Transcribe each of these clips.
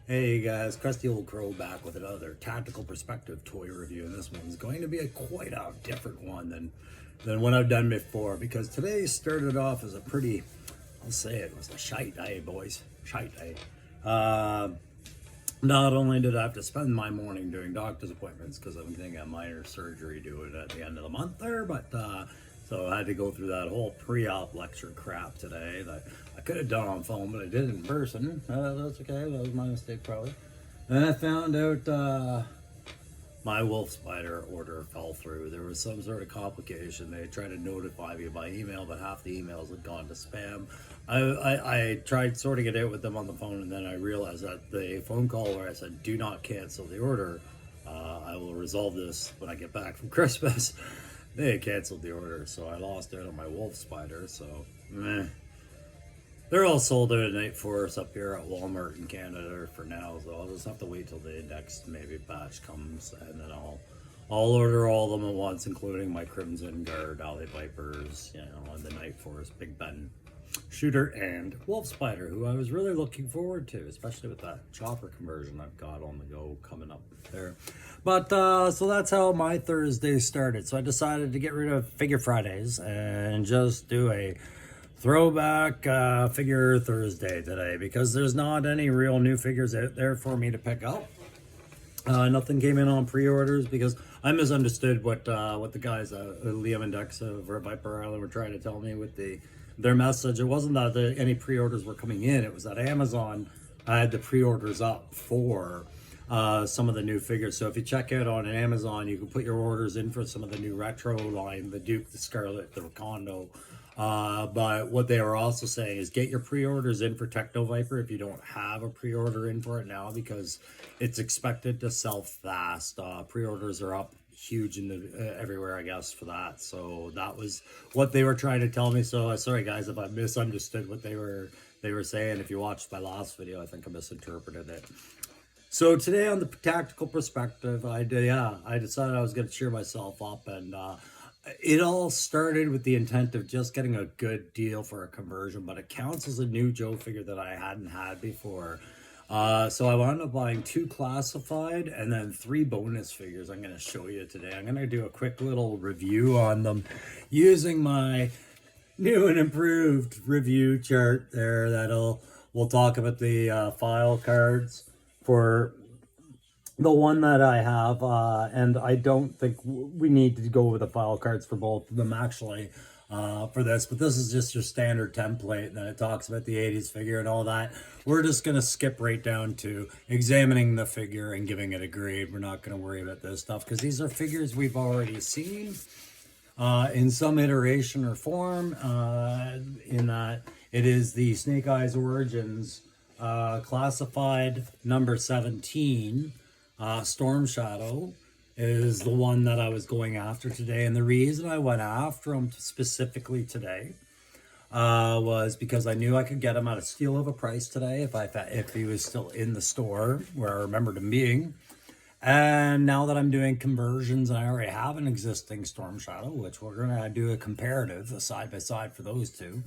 Hey guys, Crusty Old Crow back with another tactical perspective toy review, and this one's going to be quite a different one than what I've done before, because today started off as a pretty, I'll say it was a shite day, boys, shite day. Uh, Not only did I have to spend my morning doing doctor's appointments because I'm getting a minor surgery due at the end of the month there, but so I had to go through that whole pre-op lecture crap today that I could have done on phone, but I did it in person. That's okay. That was my mistake probably. And I found out my wolf spider order fell through. There was some sort of complication. They tried to notify me by email, but half the emails had gone to spam. I tried sorting it out with them on the phone, and then I realized that the phone call where I said, do not cancel the order, I will resolve this when I get back from Christmas. They had canceled the order, so I lost out on my wolf spider, so meh. They're all sold out at Night Force up here at Walmart in Canada for now, so I'll just have to wait till the next maybe batch comes, and then I'll order all of them at once, including my Crimson Guard, Alley Vipers, and the Night Force, Big Ben Shooter, and Wolf Spider, who I was really looking forward to, especially with that chopper conversion I've got on the go coming up there. But so that's how my Thursday started. So I decided to get rid of Figure Fridays and just do a throwback figure Thursday today, because there's not any real new figures out there for me to pick up. Nothing came in on pre-orders because I misunderstood what the guys Liam and Dex of Viper Island were trying to tell me with their message. It wasn't that any pre-orders were coming in. It was that Amazon had the pre-orders up for some of the new figures. So if you check out on Amazon, you can put your orders in for some of the new retro line, the Duke, the Scarlet, the Recondo. But what they were also saying is get your pre-orders in for Techno Viper if you don't have a pre-order in for it now, because it's expected to sell fast. Pre-orders are up huge in the everywhere, I guess, for that. So that was what they were trying to tell me. So sorry guys if I misunderstood what they were saying. If you watched my last video, I think I misinterpreted it. So today on the tactical perspective, I decided I was going to cheer myself up, and it all started with the intent of just getting a good deal for a conversion, but it counts as a new Joe figure that I hadn't had before. So I wound up buying 2 classified and then 3 bonus figures I'm going to show you today. I'm going to do a quick little review on them using my new and improved review chart there. We'll talk about the file cards for the one that I have, and I don't think we need to go with the file cards for both of them actually for this, but this is just your standard template, and then it talks about the 80s figure and all that. We're just going to skip right down to examining the figure and giving it a grade. We're not going to worry about this stuff because these are figures we've already seen in some iteration or form, in that it is the Snake Eyes Origins classified number 17. Storm Shadow is the one that I was going after today, and the reason I went after him specifically today was because I knew I could get him at a steal of a price today if he was still in the store where I remembered him being. And now that I'm doing conversions and I already have an existing Storm Shadow, which we're gonna do a comparative, a side by side for those two.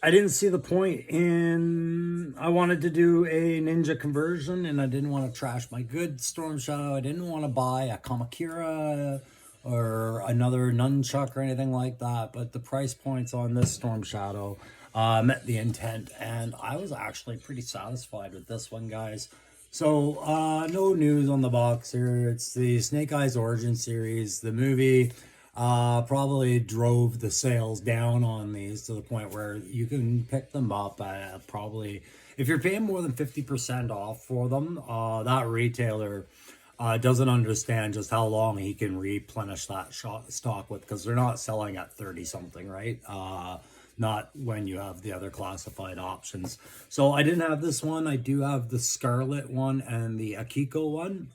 I didn't see the point in, I wanted to do a ninja conversion, and I didn't want to trash my good Storm Shadow. I didn't want to buy a Kamakira or another Nunchuck or anything like that, but the price points on this Storm Shadow met the intent, and I was actually pretty satisfied with this one, guys. So no news on the box here. It's the Snake Eyes Origin series. The movie probably drove the sales down on these to the point where you can pick them up at probably, if you're paying more than 50% off for them, that retailer doesn't understand just how long he can replenish that stock with, because they're not selling at 30 something, right? Not when you have the other classified options. So I didn't have this one. I do have the Scarlet one and the Akiko one.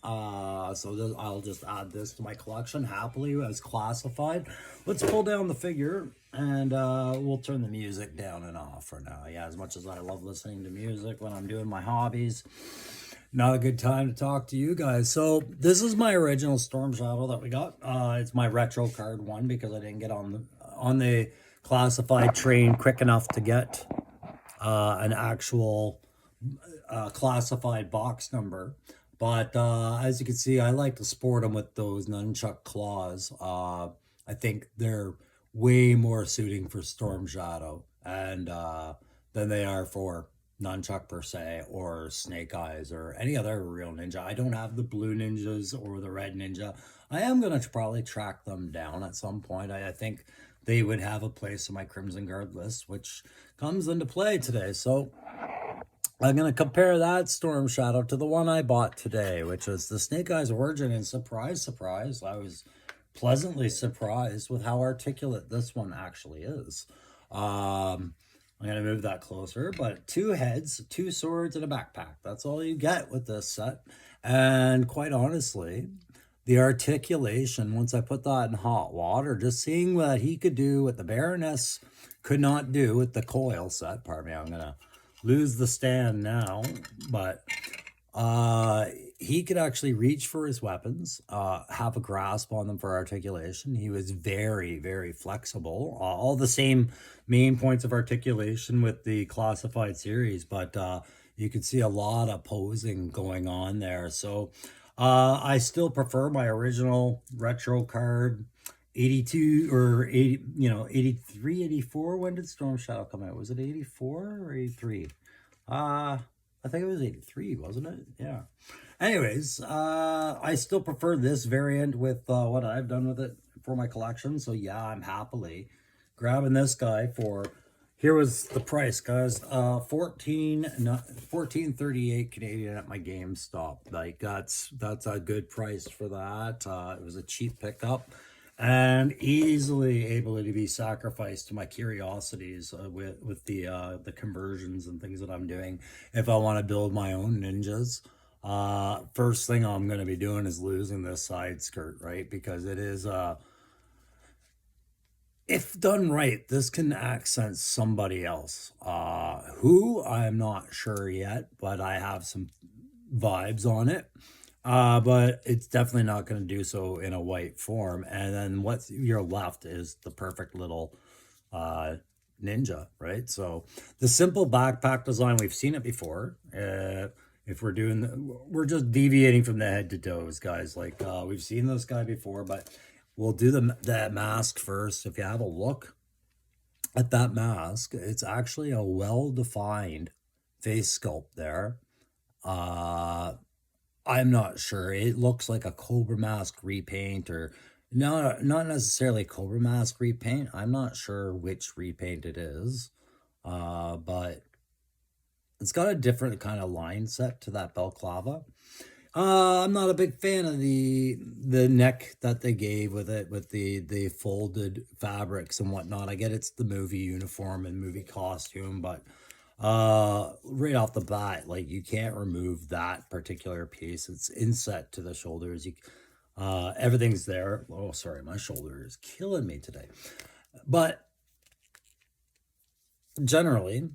So I'll just add this to my collection happily as classified. Let's pull down the figure, and we'll turn the music down and off for now. Yeah, as much as I love listening to music when I'm doing my hobbies, not a good time to talk to you guys. So this is my original Storm Shadow that we got. It's my retro card one because I didn't get on the classified train quick enough to get an actual classified box number. But as you can see, I like to sport them with those nunchuck claws. I think they're way more suiting for Storm Shadow and than they are for nunchuck per se or Snake Eyes or any other real ninja. I don't have the blue ninjas or the red ninja. I am gonna probably track them down at some point. I think they would have a place in my Crimson Guard list, which comes into play today. So I'm going to compare that Storm Shadow to the one I bought today, which is the Snake Eyes Origin. And surprise, surprise, I was pleasantly surprised with how articulate this one actually is. I'm going to move that closer, but 2 heads, 2 swords, and a backpack. That's all you get with this set. And quite honestly, the articulation, once I put that in hot water, just seeing what he could do, what the Baroness could not do with the coil set. Pardon me, I'm going to lose the stand now, but he could actually reach for his weapons, have a grasp on them for articulation. He was very, very flexible. All the same main points of articulation with the classified series, but you could see a lot of posing going on there. So I still prefer my original retro card. 82 or 80, 83, 84. When did Storm Shadow come out? Was it 84 or 83? I think it was 83, wasn't it? Yeah. Anyways, I still prefer this variant with what I've done with it for my collection. So yeah, I'm happily grabbing this guy for, here was the price, guys, 14.38 Canadian at my GameStop. Like that's a good price for that. It was a cheap pickup and easily able to be sacrificed to my curiosities with the conversions and things that I'm doing if I want to build my own ninjas. First thing I'm going to be doing is losing this side skirt, right? Because it is if done right, this can accent somebody else. Who I'm not sure yet, but I have some vibes on it. But it's definitely not going to do so in a white form. And then what's you're left is the perfect little ninja, right? So the simple backpack design, we've seen it before. If we're doing, we're just deviating from the head to toes, guys. Like we've seen this guy before, but we'll do that mask first. If you have a look at that mask, it's actually a well-defined face sculpt there. I'm not sure. It looks like a Cobra Mask repaint or not necessarily Cobra Mask repaint. I'm not sure which repaint it is. But it's got a different kind of line set to that balaclava. I'm not a big fan of the neck that they gave with it, with the folded fabrics and whatnot. I get it's the movie uniform and movie costume, but right off the bat, like you can't remove that particular piece. It's inset to the shoulders. Everything's there. Oh, sorry, my shoulder is killing me today. But generally,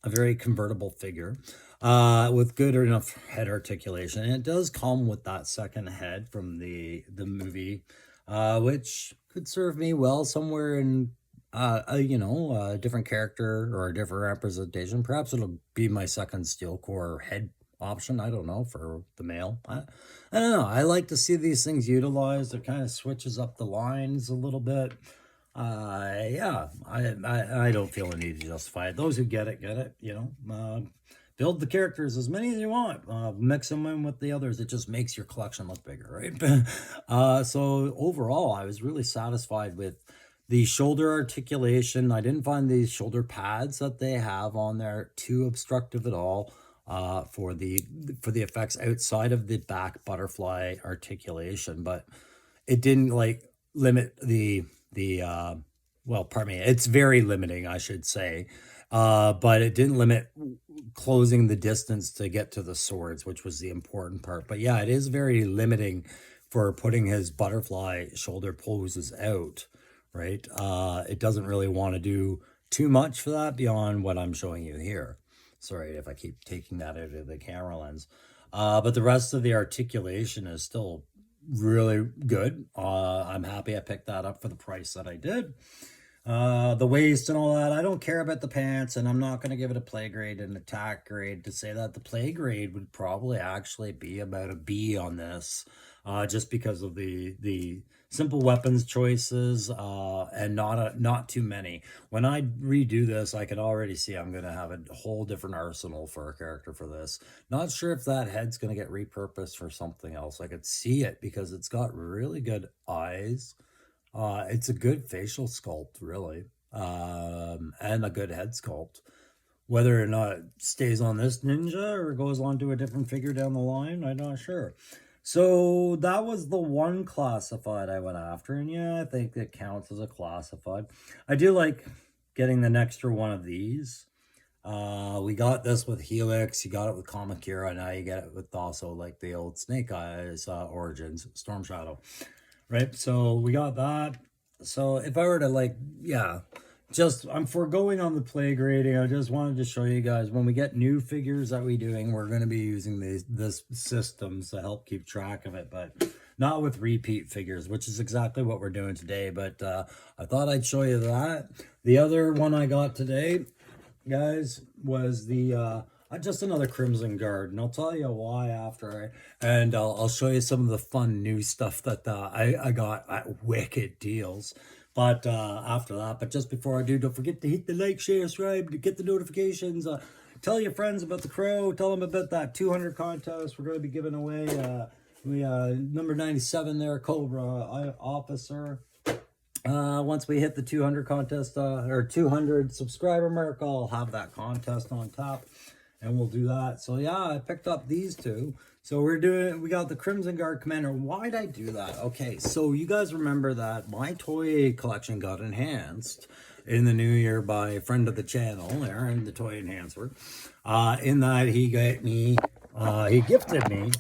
a very convertible figure with good enough head articulation. And it does come with that second head from the movie, which could serve me well somewhere in a different character or a different representation. Perhaps it'll be my second steel core head option. I don't know, for the male. I don't know. I like to see these things utilized. It kind of switches up the lines a little bit. Yeah, I don't feel a need to justify it. Those who get it, build the characters as many as you want. Mix them in with the others. It just makes your collection look bigger, right? So overall, I was really satisfied with the shoulder articulation. I didn't find these shoulder pads that they have on there too obstructive at all for the effects outside of the back butterfly articulation, but it didn't like limit well, pardon me, it's very limiting, I should say. But it didn't limit closing the distance to get to the swords, which was the important part. But yeah, it is very limiting for putting his butterfly shoulder poses out, right? It doesn't really want to do too much for that beyond what I'm showing you here. Sorry if I keep taking that out of the camera lens. But the rest of the articulation is still really good. I'm happy I picked that up for the price that I did. the waist and all that. I don't care about the pants, and I'm not going to give it a play grade and attack grade. To say that, the play grade would probably actually be about a B on this, just because of the simple weapons choices, and not too many. When I redo this, I can already see I'm going to have a whole different arsenal for a character for this. Not sure if that head's going to get repurposed for something else. I could see it because it's got really good eyes. It's a good facial sculpt, really, and a good head sculpt. Whether or not it stays on this ninja or goes on to a different figure down the line, I'm not sure. So that was the one classified I went after, and yeah, I think it counts as a classified. I do like getting the extra one of these. We got this with Helix, you got it with Kamakura, now you get it with also like the old Snake Eyes Origins, Storm Shadow. Right, so we got that. So if I were to like, yeah, just I'm foregoing on the play grading. I just wanted to show you guys when we get new figures that we're doing, we're going to be using this systems to help keep track of it, but not with repeat figures, which is exactly what we're doing today. But I thought I'd show you that. The other one I got today, guys, was the just another Crimson Guard, and I'll tell you why after and I'll show you some of the fun new stuff that I got at wicked deals. But after that, but just before I do, don't forget to hit the like, share, subscribe to get the notifications. Tell your friends about the crow. Tell them about that 200 contest we're going to be giving away. Number 97 there, Cobra Officer. Once we hit the 200 contest or 200 subscriber mark, I'll have that contest on top, and we'll do that. So yeah, I picked up these two. So we got the Crimson Guard Commander. Why'd I do that? Okay, so you guys remember that my toy collection got enhanced in the new year by a friend of the channel, Aaron, the toy enhancer. In that he gifted me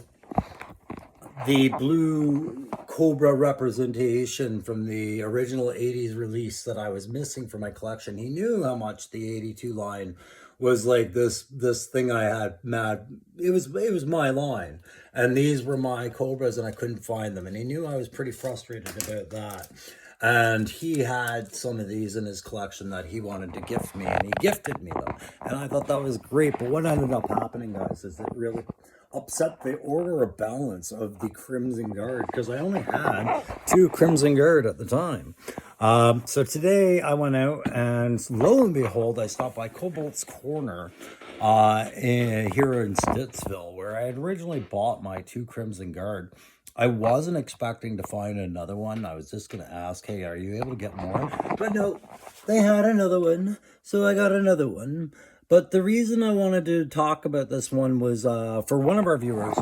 the blue Cobra representation from the original 80s release that I was missing for my collection. He knew how much the 82 line was like this thing I had mad. It was my line, and these were my Cobras, and I couldn't find them, and he knew I was pretty frustrated about that. And he had some of these in his collection that he wanted to gift me, and he gifted me them, and I thought that was great. But what ended up happening, guys, is it really upset the order of balance of the Crimson Guard, because I only had 2 Crimson Guard at the time. So today I went out, and lo and behold, I stopped by Kobold's Corner here in Stittsville, where I had originally bought my 2 Crimson Guard. I wasn't expecting to find another one. I was just going to ask, hey, are you able to get more? But no, they had another one, so I got another one. But the reason I wanted to talk about this one was for one of our viewers,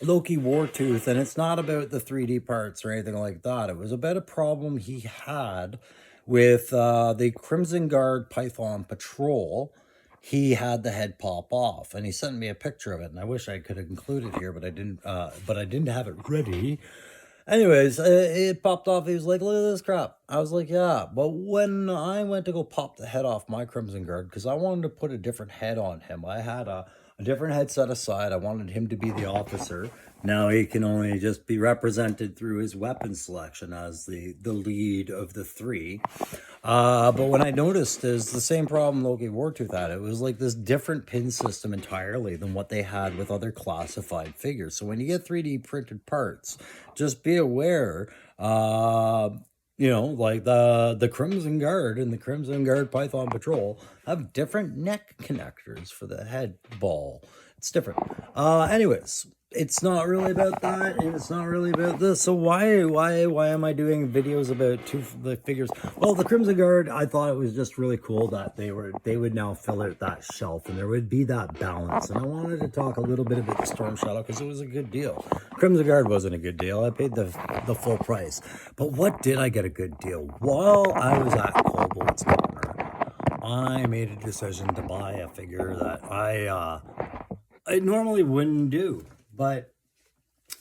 Loki Wartooth, and it's not about the 3D parts or anything like that. It was about a problem he had with the Crimson Guard Python Patrol. He had the head pop off, and he sent me a picture of it, and I wish I could have included here, but I didn't have it ready. Anyways, it popped off. He was like, look at this crap. I was like, yeah. But when I went to go pop the head off my Crimson Guard, because I wanted to put a different head on him, I had a different head set aside. I wanted him to be the officer. Now he can only just be represented through his weapon selection as the lead of the 3. But what I noticed is the same problem Loki Wartooth had. It was like this different pin system entirely than what they had with other classified figures. So when you get 3D printed parts, just be aware, you know, like the Crimson Guard and the Crimson Guard Python Patrol have different neck connectors for the head ball. It's different. Anyways, it's not really about that, and it's not really about this. So why am I doing videos about the figures? Well, the Crimson Guard, I thought it was just really cool that they would now fill out that shelf, and there would be that balance. And I wanted to talk a little bit about the Storm Shadow because it was a good deal. Crimson Guard wasn't a good deal. I paid the full price. But what did I get a good deal? While I was at Kobold's Corner, I made a decision to buy a figure that I normally wouldn't do. But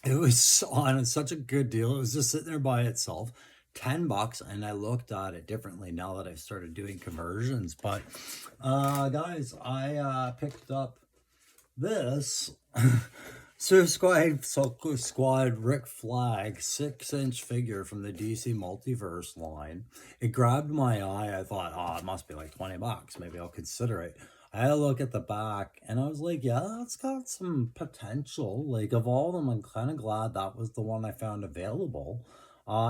it was on such a good deal. It was just sitting there by itself, $10, and I looked at it differently now that I've started doing conversions. But guys, I picked up this Squad Rick Flag 6-inch figure from the DC Multiverse line. It grabbed my eye. I thought, oh, it must be like $20. Maybe I'll consider it. I had a look at the back and I was like, yeah, it's got some potential. Like, of all of them, I'm kind of glad that was the one I found available.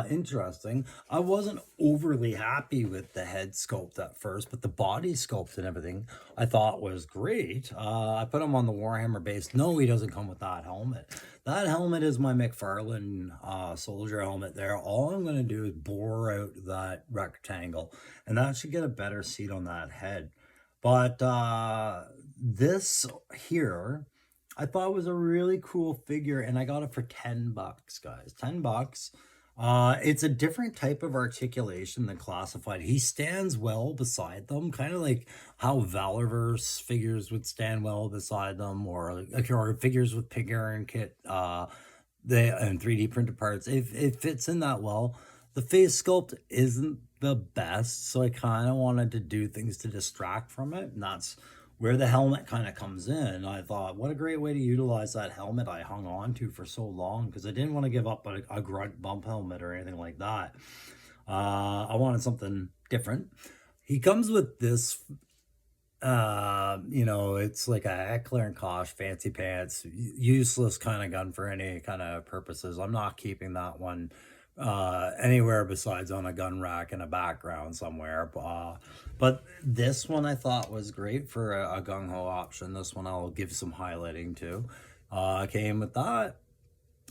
Interesting. I wasn't overly happy with the head sculpt at first, but the body sculpt and everything I thought was great. I put him on the Warhammer base. No, he doesn't come with that helmet. That helmet is my McFarlane soldier helmet there. All I'm going to do is bore out that rectangle, and that should get a better seat on that head. But this here, I thought was a really cool figure, and I got it for $10, guys. $10. It's a different type of articulation than classified. He stands well beside them, kind of like how Valorverse figures would stand well beside them, or figures with figure and kit, and 3D printed parts. It fits in that well. The face sculpt isn't the best, so I kind of wanted to do things to distract from it, and that's where the helmet kind of comes in. I thought, what a great way to utilize that helmet I hung on to for so long, because I didn't want to give up a grunt bump helmet or anything like that. I wanted something different. He comes with this, it's like a Heckler and Koch fancy pants, useless kind of gun for any kind of purposes. I'm not keeping that one anywhere besides on a gun rack in a background somewhere. But this one I thought was great for a gung-ho option. This one I'll give some highlighting to. Came with that,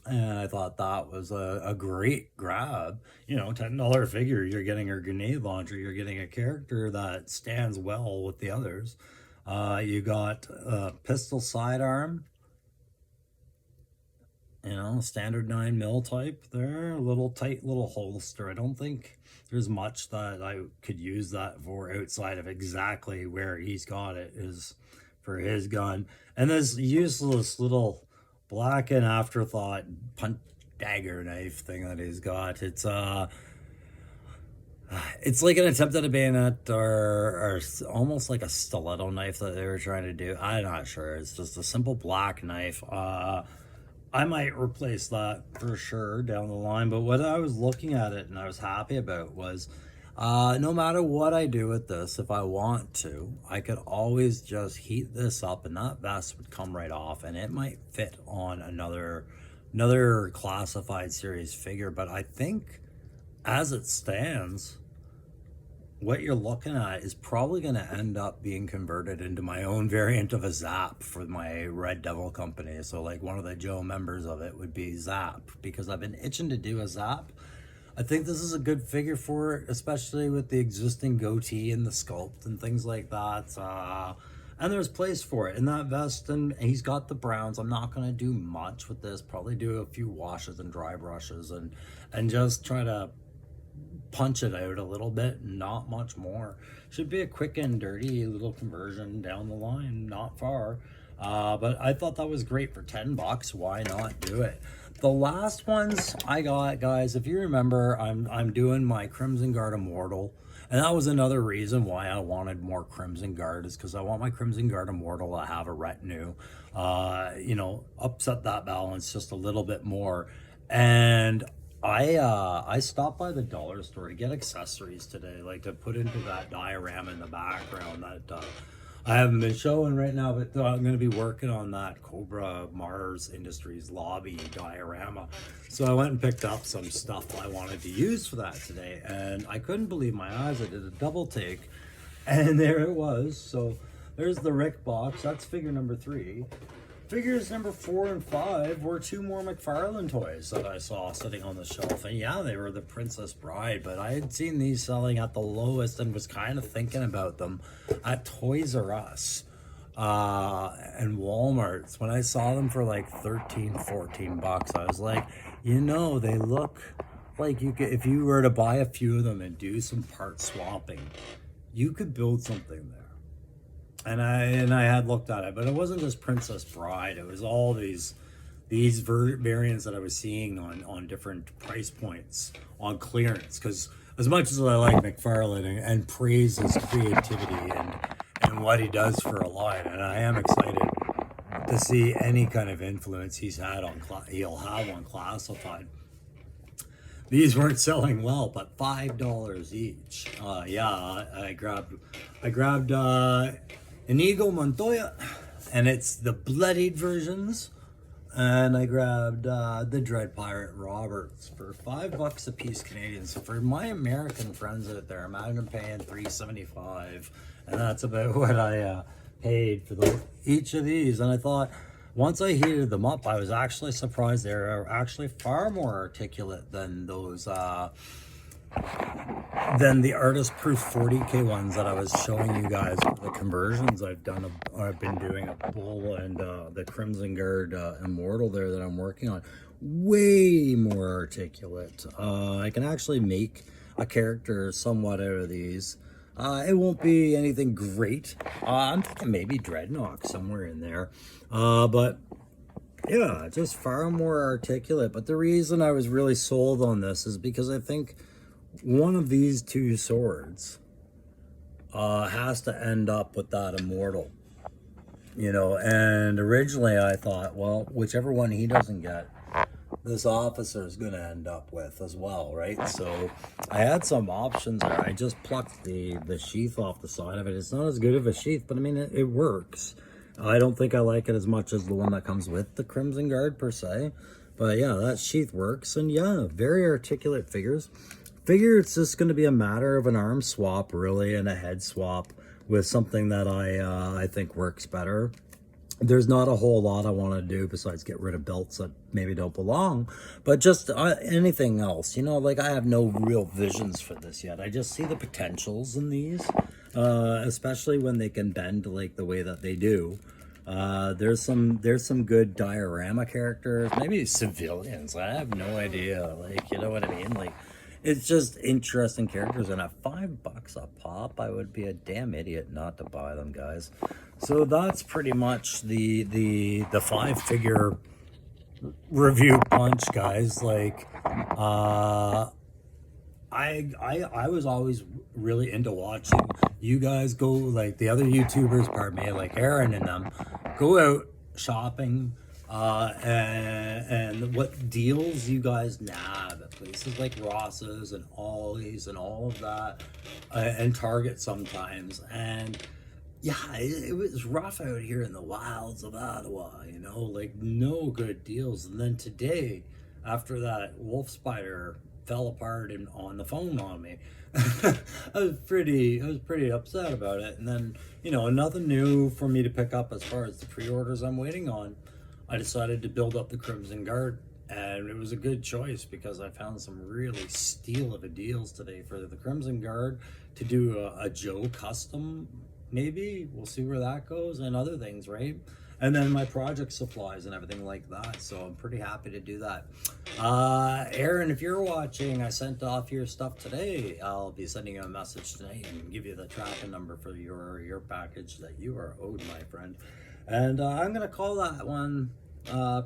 and I thought that was a great grab. $10 figure, you're getting a grenade launcher, you're getting a character that stands well with the others. You got a pistol sidearm, standard 9mm type there, a little tight little holster. I don't think there's much that I could use that for outside of exactly where he's got it is for his gun. And this useless little black and afterthought punch dagger knife thing that he's got. It's like an attempt at a bayonet or almost like a stiletto knife that they were trying to do. I'm not sure. It's just a simple black knife. I might replace that for sure down the line, but what I was looking at it and I was happy about was no matter what I do with this, if I want to, I could always just heat this up and that vest would come right off, and it might fit on another classified series figure. But I think as it stands, what you're looking at is probably going to end up being converted into my own variant of a Zap for my Red Devil company. So like one of the Joe members of it would be Zap, because I've been itching to do a Zap. I think this is a good figure for it, especially with the existing goatee and the sculpt and things like that. And there's place for it in that vest, and he's got the browns. I'm not going to do much with this, probably do a few washes and dry brushes and just try to punch it out a little bit, not much more. Should be a quick and dirty little conversion down the line, not far. But I thought that was great for $10. Why not do it? The last ones I got, guys, if you remember, I'm doing my Crimson Guard Immortal, and that was another reason why I wanted more Crimson Guard, is because I want my Crimson Guard Immortal to have a retinue, upset that balance just a little bit more. And I stopped by the dollar store to get accessories today, like to put into that diorama in the background that I haven't been showing right now, but I'm going to be working on that Cobra Mars Industries lobby diorama. So I went and picked up some stuff I wanted to use for that today, and I couldn't believe my eyes. I did a double take, and there it was. So there's the Rick box. That's figure number 3. Figures number 4 and 5 were 2 more McFarlane toys that I saw sitting on the shelf. And yeah, they were the Princess Bride, but I had seen these selling at the lowest and was kind of thinking about them at Toys R Us and Walmart's. When I saw them for like $13-14, I was like, they look like you could, if you were to buy a few of them and do some part swapping, you could build something there. And I had looked at it, but it wasn't just Princess Bride. It was all these variants that I was seeing on different price points on clearance. Because as much as I like McFarlane and praise his creativity and what he does for a line, and I am excited to see any kind of influence he'll have on classified. These weren't selling well, but $5 each. Yeah, I grabbed Inigo Montoya, and it's the bloodied versions. And I grabbed the Dread Pirate Roberts for $5 a piece Canadian. So for my American friends out there, imagine paying $3.75, and that's about what I paid for each of these. And I thought, once I heated them up, I was actually surprised they're actually far more articulate than those than the artist proof 40k ones that I was showing you guys for the conversions I've done. I've been doing a bull and the Crimson Guard Immortal there that I'm working on. Way more articulate. I can actually make a character somewhat out of these. It won't be anything great. I'm thinking maybe Dreadnought somewhere in there. But yeah, just far more articulate. But the reason I was really sold on this is because I think one of these two swords has to end up with that Immortal. You know, and originally I thought, well, whichever one he doesn't get, this officer is going to end up with as well, right? So I had some options there. I just plucked the sheath off the side of it. It's not as good of a sheath, but I mean, it works. I don't think I like it as much as the one that comes with the Crimson Guard per se. But yeah, that sheath works. And yeah, very articulate figures. Figure it's just going to be a matter of an arm swap, really, and a head swap with something that I think works better. There's not a whole lot I want to do besides get rid of belts that maybe don't belong, but just anything else, you know, like I have no real visions for this yet. I just see the potentials in these, especially when they can bend like the way that they do. There's some good diorama characters, maybe civilians. I have no idea, like, you know what I mean? Like, it's just interesting characters, and at $5 a pop, I would be a damn idiot not to buy them, guys. So that's pretty much the 5-figure review punch, guys. Like, I was always really into watching you guys go, like the other YouTubers, pardon me, like Aaron and them, go out shopping. And what deals you guys nab at places like Ross's and Ollie's and all of that, and Target sometimes. And yeah, it was rough out here in the wilds of Ottawa, you know, like no good deals. And then today, after that wolf spider fell apart and on the phone on me, I was pretty upset about it. And then, you know, nothing new for me to pick up as far as the pre-orders I'm waiting on. I decided to build up the Crimson Guard, and it was a good choice because I found some really steal of a deals today for the Crimson Guard to do a Joe custom. Maybe we'll see where that goes, and other things, right? And then my project supplies and everything like that. So I'm pretty happy to do that. Aaron, if you're watching, I sent off your stuff today. I'll be sending you a message tonight and give you the tracking number for your package that you are owed, my friend. And I'm gonna call that one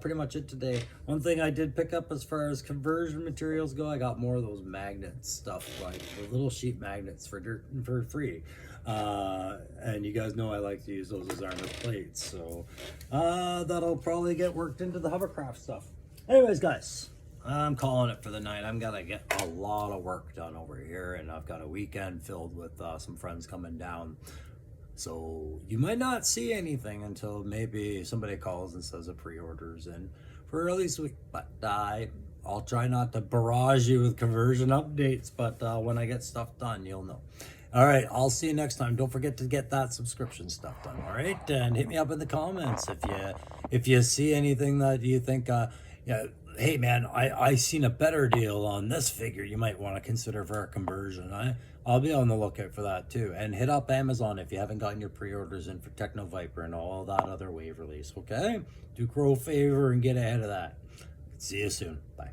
pretty much it today. One thing I did pick up as far as conversion materials go, I got more of those magnet stuff, like the little sheet magnets for free. And you guys know I like to use those as armor plates, so that'll probably get worked into the hovercraft stuff. Anyways, guys, I'm calling it for the night. I'm gonna get a lot of work done over here, and I've got a weekend filled with some friends coming down. So you might not see anything until maybe somebody calls and says a pre-order's in for early this week. But I'll try not to barrage you with conversion updates, but when I get stuff done, you'll know. All right, I'll see you next time. Don't forget to get that subscription stuff done, all right? And hit me up in the comments if you see anything that you think, yeah, hey man, I seen a better deal on this figure you might want to consider for a conversion. I'll be on the lookout for that too. And hit up Amazon if you haven't gotten your pre-orders in for Techno Viper and all that other wave release, okay? Do Crow a favor and get ahead of that. See you soon. Bye.